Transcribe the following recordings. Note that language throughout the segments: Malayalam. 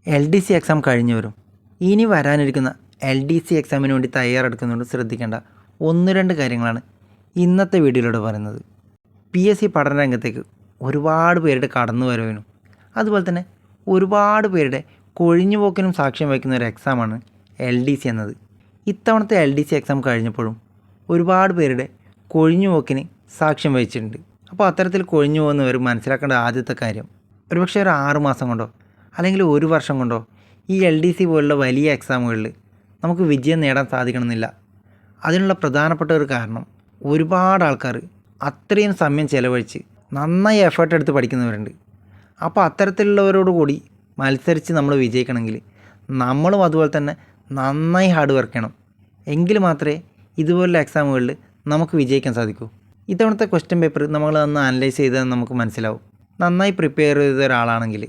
LDC എക്സാം കഴിഞ്ഞവരും ഇനി വരാനിരിക്കുന്ന LDC എക്സാമിന് വേണ്ടി തയ്യാറെടുക്കുന്നതുകൊണ്ട് ശ്രദ്ധിക്കേണ്ട 1-2 കാര്യങ്ങളാണ് ഇന്നത്തെ വീഡിയോയിലൂടെ പറയുന്നത്. PSC പഠനരംഗത്തേക്ക് ഒരുപാട് പേരുടെ കടന്നുവരവിനും അതുപോലെ തന്നെ ഒരുപാട് പേരുടെ കൊഴിഞ്ഞുപോക്കിനും സാക്ഷ്യം വഹിക്കുന്ന ഒരു എക്സാമാണ് LDC എന്നത്. ഇത്തവണത്തെ LDC എക്സാം കഴിഞ്ഞപ്പോഴും ഒരുപാട് പേരുടെ കൊഴിഞ്ഞുപോക്കിന് സാക്ഷ്യം വഹിച്ചിട്ടുണ്ട്. അപ്പോൾ അത്തരത്തിൽ കൊഴിഞ്ഞു പോകുന്നവർ മനസ്സിലാക്കേണ്ട ആദ്യത്തെ കാര്യം, ഒരുപക്ഷെ ഒരു 6 മാസം കൊണ്ടോ അല്ലെങ്കിൽ 1 വർഷം കൊണ്ടോ ഈ LDC പോലുള്ള വലിയ എക്സാമുകളിൽ നമുക്ക് വിജയം നേടാൻ സാധിക്കണമെന്നില്ല. അതിനുള്ള പ്രധാനപ്പെട്ട ഒരു കാരണം, ഒരുപാട് ആൾക്കാർ അത്രയും സമയം ചിലവഴിച്ച് നന്നായി എഫേർട്ട് എടുത്ത് പഠിക്കുന്നവരുണ്ട്. അപ്പോൾ അത്തരത്തിലുള്ളവരോട് കൂടി മത്സരിച്ച് നമ്മൾ വിജയിക്കണമെങ്കിൽ നമ്മളും അതുപോലെ തന്നെ നന്നായി ഹാർഡ് വർക്ക് ചെയ്യണം. എങ്കിൽ മാത്രമേ ഇതുപോലുള്ള എക്സാമുകളിൽ നമുക്ക് വിജയിക്കാൻ സാധിക്കൂ. ഇത്തവണത്തെ ക്വസ്റ്റ്യൻ പേപ്പർ നമ്മൾ ഒന്ന് അനലൈസ് ചെയ്താൽ നമുക്ക് മനസ്സിലാവും. നന്നായി പ്രിപ്പയർ ചെയ്ത ഒരാളാണെങ്കിൽ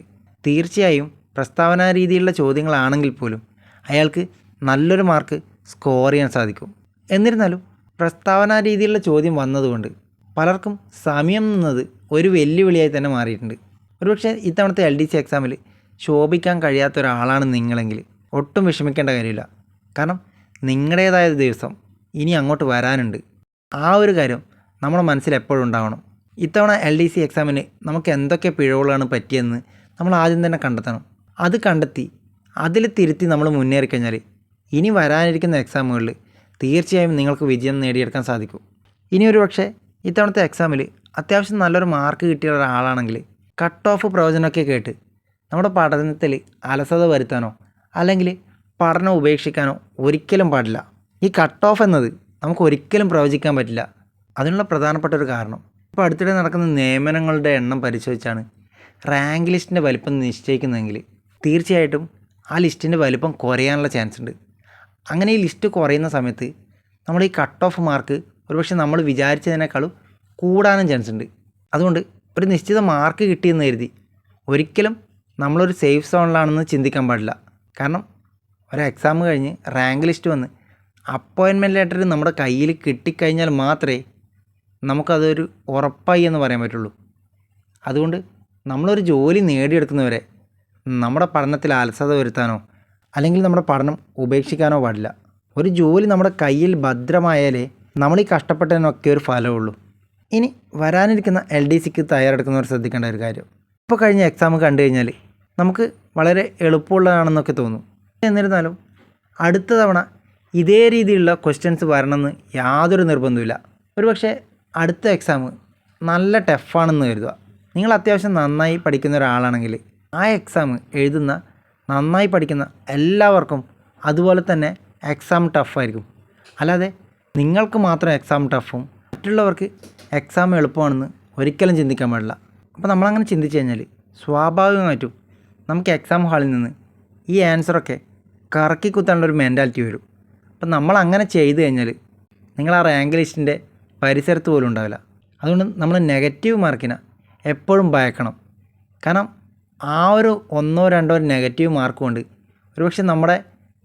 തീർച്ചയായും പ്രസ്താവന രീതിയിലുള്ള ചോദ്യങ്ങളാണെങ്കിൽ പോലും അയാൾക്ക് നല്ലൊരു മാർക്ക് സ്കോർ ചെയ്യാൻ സാധിക്കും. എന്നിരുന്നാലും പ്രസ്താവന രീതിയിലുള്ള ചോദ്യം വന്നതുകൊണ്ട് പലർക്കും സമയം എന്നത് ഒരു വെല്ലുവിളിയായി തന്നെ മാറിയിട്ടുണ്ട്. ഒരുപക്ഷെ ഇത്തവണത്തെ LDC എക്സാമിൽ ശോഭിക്കാൻ കഴിയാത്ത ഒരാളാണ് നിങ്ങളെങ്കിൽ ഒട്ടും വിഷമിക്കേണ്ട കാര്യമില്ല. കാരണം നിങ്ങളുടേതായ ദിവസം ഇനി അങ്ങോട്ട് വരാനുണ്ട്. ആ ഒരു കാര്യം നമ്മുടെ മനസ്സിൽ എപ്പോഴും ഉണ്ടാവണം. ഇത്തവണ LDC എക്സാമിന് നമുക്ക് എന്തൊക്കെ പിഴവുകളാണ് പറ്റിയെന്ന് നമ്മൾ ആദ്യം തന്നെ കണ്ടെത്തണം. അത് കണ്ടെത്തി അതിൽ തിരുത്തി നമ്മൾ മുന്നേറിക്കഴിഞ്ഞാൽ ഇനി വരാനിരിക്കുന്ന എക്സാമുകളിൽ തീർച്ചയായും നിങ്ങൾക്ക് വിജയം നേടിയെടുക്കാൻ സാധിക്കും. ഇനി ഒരു പക്ഷേ ഇത്തവണത്തെ എക്സാമിൽ അത്യാവശ്യം നല്ലൊരു മാർക്ക് കിട്ടിയ ഒരാളാണെങ്കിൽ കട്ട് ഓഫ് പ്രവചനമൊക്കെ കേട്ട് നമ്മുടെ പഠനത്തിൽ അലസത വരുത്താനോ അല്ലെങ്കിൽ പഠനം ഉപേക്ഷിക്കാനോ ഒരിക്കലും പാടില്ല. ഈ കട്ട് ഓഫ് എന്നത് നമുക്ക് ഒരിക്കലും പ്രവചിക്കാൻ പറ്റില്ല. അതിനുള്ള പ്രധാനപ്പെട്ട ഒരു കാരണം, ഇപ്പോൾ അടുത്തിടെ നടക്കുന്ന നിയമനങ്ങളുടെ എണ്ണം പരിശോധിച്ചാണ് റാങ്ക് ലിസ്റ്റിൻ്റെ വലിപ്പം നിശ്ചയിക്കുന്നതെങ്കിൽ തീർച്ചയായിട്ടും ആ ലിസ്റ്റിൻ്റെ വലിപ്പം കുറയാനുള്ള ചാൻസ് ഉണ്ട്. അങ്ങനെ ഈ ലിസ്റ്റ് കുറയുന്ന സമയത്ത് നമ്മൾ ഈ കട്ട് ഓഫ് മാർക്ക് ഒരുപക്ഷെ നമ്മൾ വിചാരിച്ചതിനേക്കാളും കൂടാനും ചാൻസ് ഉണ്ട്. അതുകൊണ്ട് ഒരു നിശ്ചിത മാർക്ക് കിട്ടിയെന്ന് കരുതി ഒരിക്കലും നമ്മളൊരു സേഫ് സോണിലാണെന്ന് ചിന്തിക്കാൻ പാടില്ല. കാരണം ഒരു എക്സാം കഴിഞ്ഞ് റാങ്ക് ലിസ്റ്റ് വന്ന് അപ്പോയിൻമെൻറ്റ് ലെറ്റർ നമ്മുടെ കയ്യിൽ കിട്ടിക്കഴിഞ്ഞാൽ മാത്രമേ നമുക്കതൊരു ഉറപ്പായി എന്ന് പറയാൻ പറ്റുള്ളൂ. അതുകൊണ്ട് നമ്മളൊരു ജോലി നേടിയെടുക്കുന്നവരെ നമ്മുടെ പഠനത്തിൽ അലസത വരുത്താനോ അല്ലെങ്കിൽ നമ്മുടെ പഠനം ഉപേക്ഷിക്കാനോ പാടില്ല. ഒരു ജോലി നമ്മുടെ കയ്യിൽ ഭദ്രമായാലേ നമ്മൾ ഈ കഷ്ടപ്പെട്ടതിനൊക്കെ ഒരു ഫലമുള്ളൂ. ഇനി വരാനിരിക്കുന്ന LDCക്ക് തയ്യാറെടുക്കുന്നവർ ശ്രദ്ധിക്കേണ്ട ഒരു കാര്യം, ഇപ്പോൾ കഴിഞ്ഞ എക്സാം കണ്ടു കഴിഞ്ഞാൽ നമുക്ക് വളരെ എളുപ്പമുള്ളതാണെന്നൊക്കെ തോന്നും. എന്നിരുന്നാലും അടുത്ത തവണ ഇതേ രീതിയിലുള്ള ക്വസ്റ്റ്യൻസ് വരണമെന്ന് യാതൊരു നിർബന്ധമില്ല. ഒരുപക്ഷെ അടുത്ത എക്സാം നല്ല ടഫാണെന്ന് കരുതുക. നിങ്ങൾ അത്യാവശ്യം നന്നായി പഠിക്കുന്ന ഒരാളാണെങ്കിൽ ആ എക്സാം എഴുതുന്ന നന്നായി പഠിക്കുന്ന എല്ലാവർക്കും അതുപോലെ തന്നെ എക്സാം ടഫായിരിക്കും. അല്ലാതെ നിങ്ങൾക്ക് മാത്രം എക്സാം ടഫും മറ്റുള്ളവർക്ക് എക്സാം എളുപ്പമാണെന്ന് ഒരിക്കലും ചിന്തിക്കാൻ പാടില്ല. അപ്പോൾ നമ്മളങ്ങനെ ചിന്തിച്ച് കഴിഞ്ഞാൽ സ്വാഭാവികമായിട്ടും നമുക്ക് എക്സാം ഹാളിൽ നിന്ന് ഈ ആൻസറൊക്കെ കറക്കി കുത്താനുള്ളൊരു മെൻറ്റാലിറ്റി വരും. അപ്പം നമ്മളങ്ങനെ ചെയ്തു കഴിഞ്ഞാൽ നിങ്ങൾ ആ റാങ്ക് ലിസ്റ്റിൻ്റെ പരിസരത്ത് പോലും ഉണ്ടാവില്ല. അതുകൊണ്ട് നമ്മൾ നെഗറ്റീവ് മാർക്കിനെ എപ്പോഴും ഭയക്കണം. കാരണം ആ ഒരു 1-2 നെഗറ്റീവ് മാർക്ക് കൊണ്ട് ഒരുപക്ഷെ നമ്മുടെ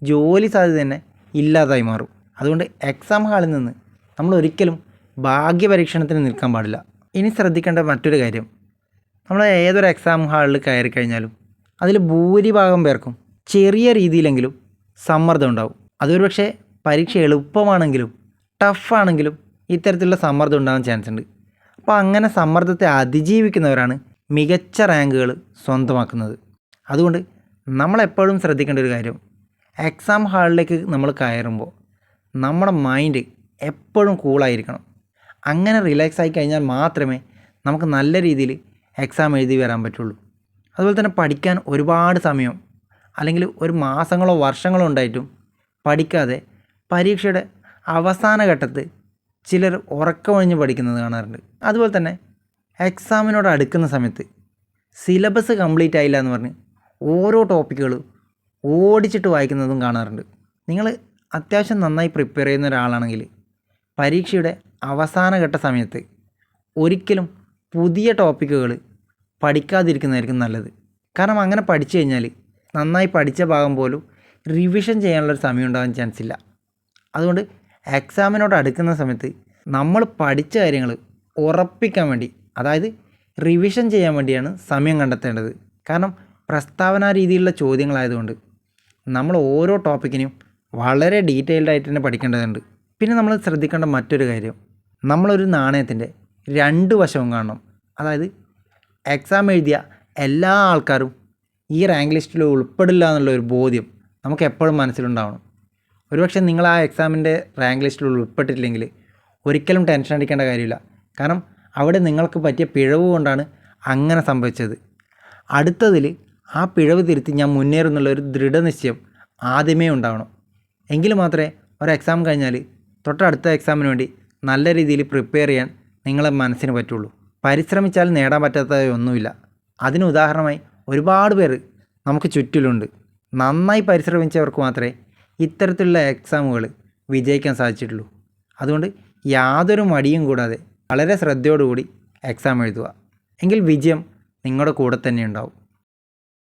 ജോലി സാധ്യത തന്നെ ഇല്ലാതായി മാറും. അതുകൊണ്ട് എക്സാം ഹാളിൽ നിന്ന് നമ്മൾ ഒരിക്കലും ഭാഗ്യപരീക്ഷണത്തിന് നിൽക്കാൻ പാടില്ല. ഇനി ശ്രദ്ധിക്കേണ്ട മറ്റൊരു കാര്യം, നമ്മൾ ഏതൊരു എക്സാം ഹാളിൽ കയറി കഴിഞ്ഞാലും അതിൽ ഭൂരിഭാഗം പേർക്കും ചെറിയ രീതിയിലെങ്കിലും സമ്മർദ്ദം ഉണ്ടാവും. അതൊരു പക്ഷേ പരീക്ഷ എളുപ്പമാണെങ്കിലും ടഫാണെങ്കിലും ഇത്തരത്തിലുള്ള സമ്മർദ്ദം ഉണ്ടാകാൻ ചാൻസ് ഉണ്ട്. അപ്പോൾ അങ്ങനെ സമ്മർദ്ദത്തെ അതിജീവിക്കുന്നവരാണ് മികച്ച റാങ്കുകൾ സ്വന്തമാക്കുന്നത്. അതുകൊണ്ട് നമ്മളെപ്പോഴും ശ്രദ്ധിക്കേണ്ട ഒരു കാര്യം, എക്സാം ഹാളിലേക്ക് നമ്മൾ കയറുമ്പോൾ നമ്മുടെ മൈൻഡ് എപ്പോഴും കൂളായിരിക്കണം. അങ്ങനെ റിലാക്സ് ആയി കഴിഞ്ഞാൽ മാത്രമേ നമുക്ക് നല്ല രീതിയിൽ എക്സാം എഴുതി വരാൻ പറ്റുള്ളൂ. അതുപോലെ തന്നെ പഠിക്കാൻ ഒരുപാട് സമയം അല്ലെങ്കിൽ ഒരു മാസങ്ങളോ വർഷങ്ങളോ ഉണ്ടായിട്ടും പഠിക്കാതെ പരീക്ഷയുടെ അവസാന ഘട്ടത്തിൽ ചിലർ ഉറക്കമൊഴിഞ്ഞ് പഠിക്കുന്നത് കാണാറുണ്ട്. അതുപോലെ തന്നെ എക്സാമിനോട് അടുക്കുന്ന സമയത്ത് സിലബസ് കംപ്ലീറ്റ് ആയില്ല എന്ന് പറഞ്ഞ് ഓരോ ടോപ്പിക്കുകൾ ഓടിച്ചിട്ട് വായിക്കുന്നതും കാണാറുണ്ട്. നിങ്ങൾ അത്യാവശ്യം നന്നായി പ്രിപ്പയർ ചെയ്യുന്ന ഒരാളാണെങ്കിൽ പരീക്ഷയുടെ അവസാന ഘട്ട സമയത്ത് ഒരിക്കലും പുതിയ ടോപ്പിക്കുകൾ പഠിക്കാതിരിക്കുന്നതായിരിക്കും നല്ലത്. കാരണം അങ്ങനെ പഠിച്ചു കഴിഞ്ഞാൽ നന്നായി പഠിച്ച ഭാഗം പോലും റിവിഷൻ ചെയ്യാനുള്ളൊരു സമയം ഉണ്ടാകാൻ ചാൻസ് ഇല്ല. അതുകൊണ്ട് എക്സാമിനോട് അടുക്കുന്ന സമയത്ത് നമ്മൾ പഠിച്ച കാര്യങ്ങൾ ഉറപ്പിക്കാൻ വേണ്ടി, അതായത് റിവിഷൻ ചെയ്യാൻ വേണ്ടിയാണ് സമയം കണ്ടെത്തേണ്ടത്. കാരണം പ്രസ്താവന രീതിയിലുള്ള ചോദ്യങ്ങളായതുകൊണ്ട് നമ്മൾ ഓരോ ടോപ്പിക്കിനും വളരെ ഡീറ്റെയിൽഡ് ആയിട്ട് തന്നെ പഠിക്കേണ്ടതുണ്ട്. പിന്നെ നമ്മൾ ശ്രദ്ധിക്കേണ്ട മറ്റൊരു കാര്യം, നമ്മളൊരു നാണയത്തിൻ്റെ രണ്ട് വശവും കാണണം. അതായത് എക്സാം എഴുതിയ എല്ലാ ആൾക്കാരും ഈ റാങ്ക് ലിസ്റ്റിൽ ഉൾപ്പെടില്ല എന്നുള്ള ഒരു ബോധ്യം നമുക്ക് എപ്പോഴും മനസ്സിലുണ്ടാവണം. ഒരുപക്ഷെ നിങ്ങൾ ആ എക്സാമിൻ്റെ റാങ്ക് ലിസ്റ്റിൽ ഉൾപ്പെട്ടിട്ടില്ലെങ്കിൽ ഒരിക്കലും ടെൻഷൻ അടിക്കേണ്ട കാര്യമില്ല. കാരണം അവിടെ നിങ്ങൾക്ക് പറ്റിയ പിഴവ് കൊണ്ടാണ് അങ്ങനെ സംഭവിച്ചത്. അടുത്തതിൽ ആ പിഴവ് തിരുത്തി ഞാൻ മുന്നേറുന്നുള്ള ഒരു ദൃഢനിശ്ചയം ആദ്യമേ ഉണ്ടാവണം. എങ്കിൽ മാത്രമേ ഒരു എക്സാം കഴിഞ്ഞാൽ തൊട്ടടുത്ത എക്സാമിന് വേണ്ടി നല്ല രീതിയിൽ പ്രിപ്പയർ ചെയ്യാൻ നിങ്ങളെ മനസ്സിന് പറ്റുള്ളൂ. പരിശ്രമിച്ചാൽ നേടാൻ പറ്റാത്തതൊന്നുമില്ല. അതിന് ഉദാഹരണമായി ഒരുപാട് പേർ നമുക്ക് ചുറ്റിലുണ്ട്. നന്നായി പരിശ്രമിച്ചവർക്ക് മാത്രമേ ഇത്തരത്തിലുള്ള എക്സാമുകൾ വിജയിക്കാൻ സാധിച്ചിട്ടുള്ളൂ. അതുകൊണ്ട് യാതൊരു മടിയും കൂടാതെ വളരെ ശ്രദ്ധയോടുകൂടി എക്സാം എഴുതുക. എങ്കിൽ വിജയം നിങ്ങളുടെ കൂടെ തന്നെ ഉണ്ടാവും.